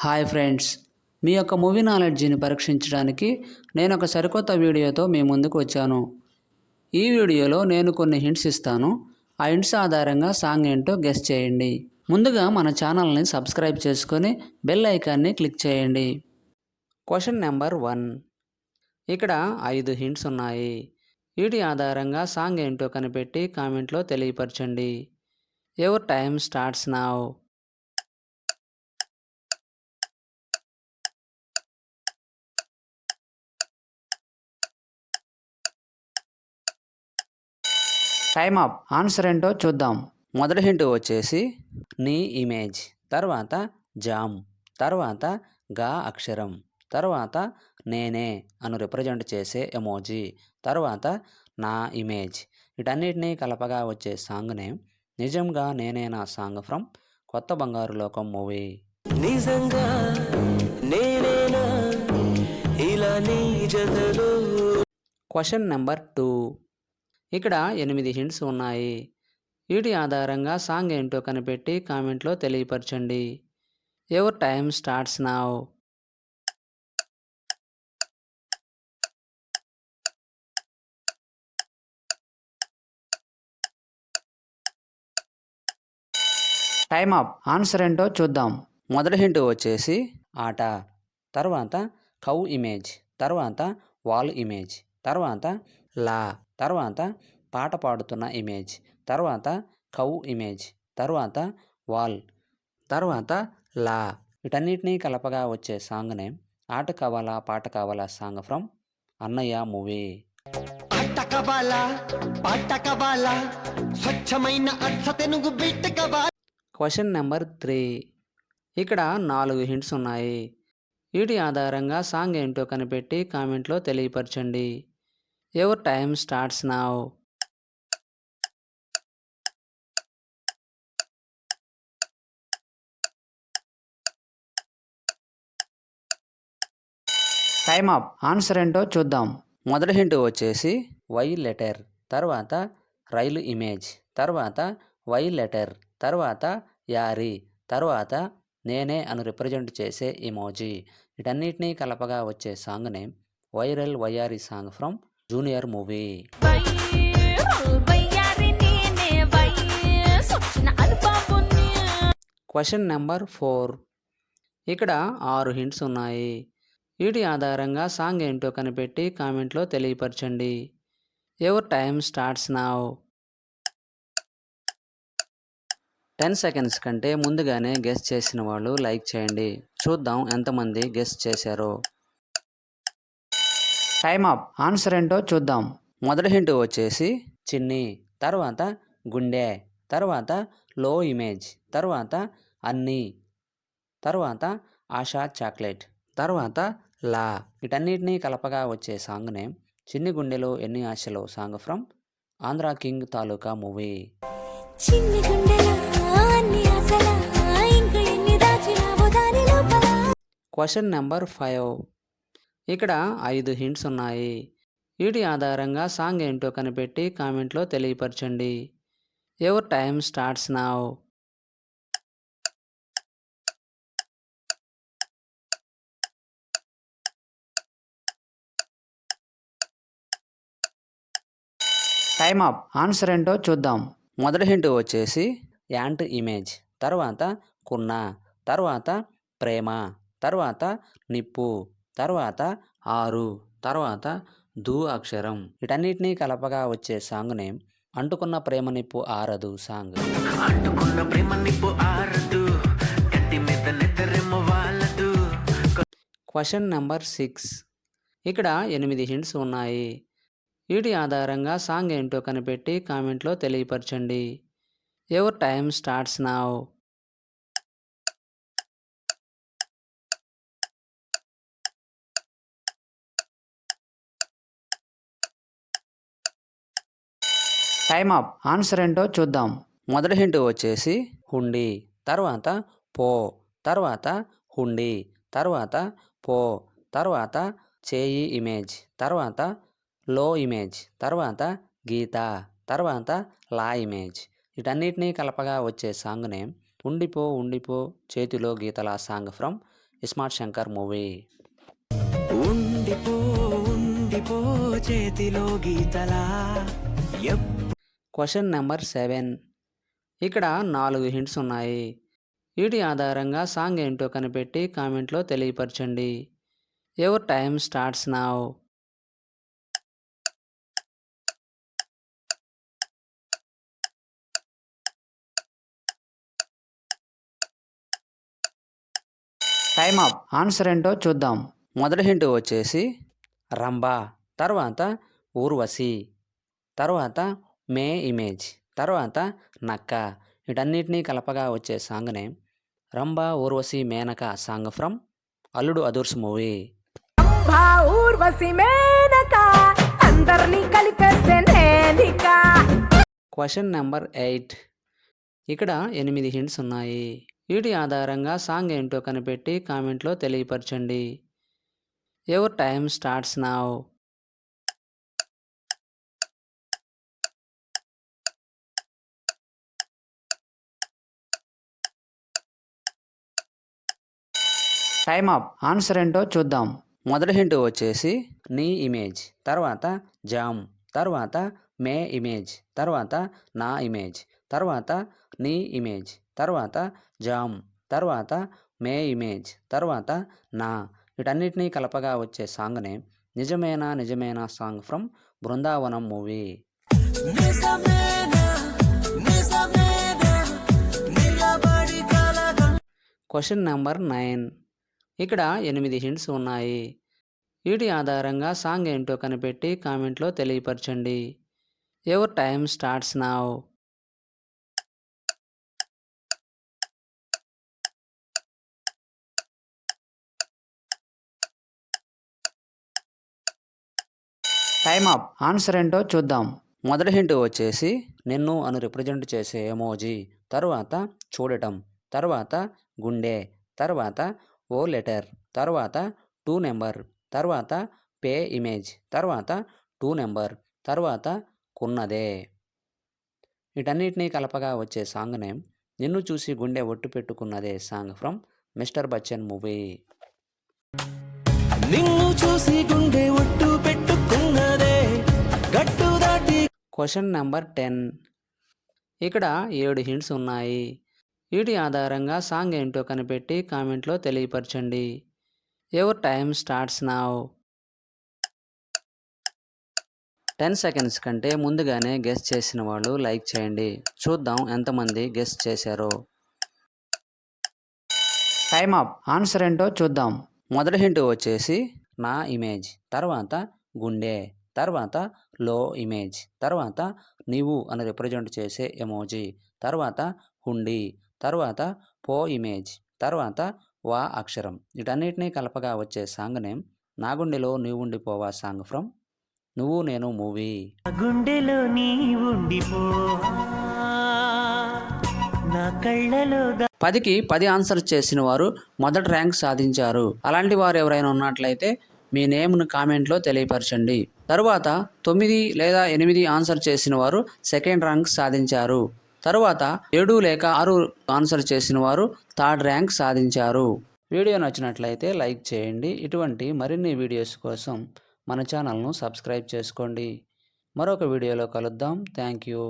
Hi friends, మీ యొక్క movie నాలెడ్జిని పరీక్షించడానికి నేను ఒక సరికొత్త వీడియోతో మీ ముందుకు వచ్చాను. ఈ వీడియోలో నేను కొన్ని హింట్స్ ఇస్తాను. ఆ హింట్స్ ఆధారంగా సాంగ్ ఏంటో గెస్ చేయండి. ముందుగా మన ఛానల్ని సబ్స్క్రైబ్ చేసుకొని బెల్ ఐకాన్ని క్లిక్ చేయండి. Question number 1. ఇక్కడ 5 హింట్స్ ఉన్నాయి. వీటి ఆధారంగా సాంగ్ ఏంటో కనిపెట్టి కామెంట్లో తెలియపరచండి. Your time starts now. Time up. Answer ఏంటో చూద్దాం. మొదటి హింట్ వచ్చేసి నీ ఇమేజ్, తర్వాత జామ్, తర్వాత గా అక్షరం, తర్వాత నేనే అను రిప్రజెంట్ చేసే ఎమోజీ, తర్వాత నా ఇమేజ్. వీటన్నిటినీ కలపగా వచ్చే సాంగ్ నేమ్ నిజంగా నేనేనా సాంగ్ ఫ్రమ్ కొత్త బంగారు లోకం మూవీ. నిజంగా నేనేనా ఇలా నీ జతలో. Question number 2. ఇక్కడ 8 హింట్స్ ఉన్నాయి. వీటి ఆధారంగా సాంగ్ ఏంటో కనిపెట్టి కామెంట్లో తెలియపరచండి. Your time starts now. Time up. Answer ఏంటో చూద్దాం. మొదటి హింట్ వచ్చేసి ఆట, తర్వాత కౌ ఇమేజ్, తర్వాత వాల్ ఇమేజ్, తర్వాత లా, తర్వాత పాట పాడుతున్న ఇమేజ్, తర్వాత కౌ ఇమేజ్, తర్వాత వాల్, తర్వాత లా. వీటన్నిటినీ కలపగా వచ్చే సాంగ్ నేమ్ ఆట కావాలా పాట కావాలా సాంగ్ ఫ్రమ్ అన్నయ్య మూవీ. Question number 3. ఇక్కడ 4 హింట్స్ ఉన్నాయి. వీటి ఆధారంగా సాంగ్ ఏంటో కనిపెట్టి కామెంట్లో తెలియపరచండి. Your time starts now. Time up. Answer ఏంటో చూద్దాం. మొదటి హింట్ వచ్చేసి వై లెటర్, తర్వాత రైలు ఇమేజ్, తర్వాత వై లెటర్, తర్వాత యారి, తర్వాత నేనే అను రిప్రజెంట్ చేసే ఇమోజీ. వీటన్నిటినీ కలపగా వచ్చే సాంగ్ నేమ్ వైరల్ వయ్యారి song from junior movie. Question number 4. ఇక్కడ 6 హింట్స్ ఉన్నాయి. వీటి ఆధారంగా సాంగ్ ఏంటో కనిపెట్టి కామెంట్లో తెలియపరచండి. Your time starts now. 10 seconds కంటే ముందుగానే గెస్ చేసిన వాళ్ళు లైక్ చేయండి. చూద్దాం ఎంతమంది గెస్ చేశారో. Time up. ఆన్సర్ ఏంటో చూద్దాం. మొదటి హింట్ వచ్చేసి చిన్ని, తర్వాత గుండె, తర్వాత లో ఇమేజ్, తర్వాత అన్నీ, తర్వాత ఆశా చాక్లెట్, తర్వాత లా. వీటన్నిటినీ కలపగా వచ్చే సాంగ్ నేమ్ చిన్ని గుండెలో ఎన్ని ఆశలో song from Andhra king Taluka movie. Question number 5. ఇక్కడ 5 హింట్స్ ఉన్నాయి. వీటి ఆధారంగా సాంగ్ ఏంటో కనిపెట్టి కామెంట్లో తెలియపరచండి. Your time starts now. Time up. Answer ఏంటో చూద్దాం. మొదటి హింట్ వచ్చేసి యాంట్ ఇమేజ్, తర్వాత కున్న, తర్వాత ప్రేమ, తర్వాత నిప్పు, తర్వాత 6, తర్వాత ధూ అక్షరం. వీటన్నిటినీ కలపగా వచ్చే సాంగ్ నేమ్ అంటుకున్న ప్రేమ నిప్పు ఆరదు సాంగ్. Question number 6. ఇక్కడ 8 హింట్స్ ఉన్నాయి. వీటి ఆధారంగా సాంగ్ ఏంటో కనిపెట్టి కామెంట్లో తెలియపరచండి. Your time starts now. Time up. Answer ఏంటో చూద్దాం. మొదటి హింట్ వచ్చేసి హుండీ, తర్వాత పో, తర్వాత హుండీ, తర్వాత పో, తర్వాత చేయి ఇమేజ్, తర్వాత లో ఇమేజ్, తర్వాత గీత, తర్వాత లా ఇమేజ్. వీటన్నిటినీ కలపగా వచ్చే సాంగ్ నేమ్ ఉండిపో ఉండిపో చేతిలో గీతల song from smart Shankar movie. ఉండిపో ఉండిపో చేతిలో గీతలా క్వశ్చన్ నెంబర్ 7. ఇక్కడ 4 హింట్స్ ఉన్నాయి. వీటి ఆధారంగా సాంగ్ ఏంటో కనిపెట్టి కామెంట్లో తెలియపరచండి. Your time starts now. Time up. Answer ఏంటో చూద్దాం. మొదటి హింట్ వచ్చేసి రంభా, తర్వాత ఊర్వశి, తర్వాత మే ఇమేజ్, తర్వాత నక్క. వీటన్నిటినీ కలపగా వచ్చే song name Rambha Urvashi Menaka song from అల్లుడు అదుర్స్ మూవీ. Question number 8. ఇక్కడ 8 హింట్స్ ఉన్నాయి. వీటి ఆధారంగా సాంగ్ ఏంటో కనిపెట్టి కామెంట్లో తెలియపరచండి. Your time starts now. Time up. Answer ఏంటో చూద్దాం. మొదటి హింట్ వచ్చేసి నీ ఇమేజ్, తర్వాత జామ్, తర్వాత మే ఇమేజ్, తర్వాత నా ఇమేజ్, తర్వాత నీ ఇమేజ్, తర్వాత జామ్, తర్వాత మే ఇమేజ్, తర్వాత నా. వీటన్నిటినీ కలపగా వచ్చే సాంగ్ నేమ్ నిజమేనా నిజమేనా song from Brindavanam movie. Question number 9. ఇక్కడ 8 హింట్స్ ఉన్నాయి. వీటి ఆధారంగా సాంగ్ ఏంటో కనిపెట్టి కామెంట్లో తెలియపరచండి. Your time starts now. Time up. Answer ఏంటో చూద్దాం. మొదటి హింట్ వచ్చేసి నిన్ను అని రిప్రజెంట్ చేసే ఎమోజీ, తర్వాత చూడటం, తర్వాత గుండె, తర్వాత ఓ లెటర్, తర్వాత 2 నెంబర్, తర్వాత పే ఇమేజ్, తర్వాత 2 నెంబర్, తర్వాత కున్నదే. వీటన్నిటినీ కలపగా వచ్చే సాంగ్ నేమ్ నిన్ను చూసి గుండె ఒట్టు పెట్టుకున్నదే song from mister Bachchan movie. నిన్ను చూసి గుండె ఒట్టు పెట్టుకున్నదే గట్టు దాటి. Question number 10. ఇక్కడ 7 హింట్స్ ఉన్నాయి. వీటి ఆధారంగా సాంగ్ ఏంటో కనిపెట్టి కామెంట్లో తెలియపరచండి. Your time starts now. 10 seconds కంటే ముందుగానే గెస్ చేసిన వాళ్ళు లైక్ చేయండి. చూద్దాం ఎంతమంది గెస్ చేశారో. Time up. ఆన్సర్ ఏంటో చూద్దాం. మొదటి హింట్ వచ్చేసి నా ఇమేజ్, తర్వాత గుండె, తర్వాత లో ఇమేజ్, తర్వాత నీవు అని రిప్రజెంట్ చేసే ఎమోజీ, తర్వాత హుండీ, తర్వాత పో ఇమేజ్, తర్వాత వా అక్షరం. వీటన్నిటినీ కలపగా వచ్చే సాంగ్ నేమ్ నా గుండెలో నీవు ఉండిపోవా సాంగ్ ఫ్రమ్ నువ్వు నేను మూవీ. గుండెలో నీ ఉండిపో నా కళ్ళలో 10కి 10 ఆన్సర్ చేసిన వారు మొదటి ర్యాంక్ సాధించారు. అలాంటి వారు ఎవరైనా ఉన్నట్లయితే మీ నేమ్ను కామెంట్లో తెలియపరచండి. తరువాత 9 లేదా 8 ఆన్సర్ చేసిన వారు సెకండ్ ర్యాంక్ సాధించారు. తరువాత 7 లేక 6 ఆన్సర్ చేసిన వారు థర్డ్ ర్యాంక్ సాధించారు. వీడియో నచ్చినట్లయితే లైక్ చేయండి. ఇటువంటి మరిన్ని వీడియోస్ కోసం మన ఛానల్ను సబ్స్క్రైబ్ చేసుకోండి. మరొక వీడియోలో కలుద్దాం. Thank you.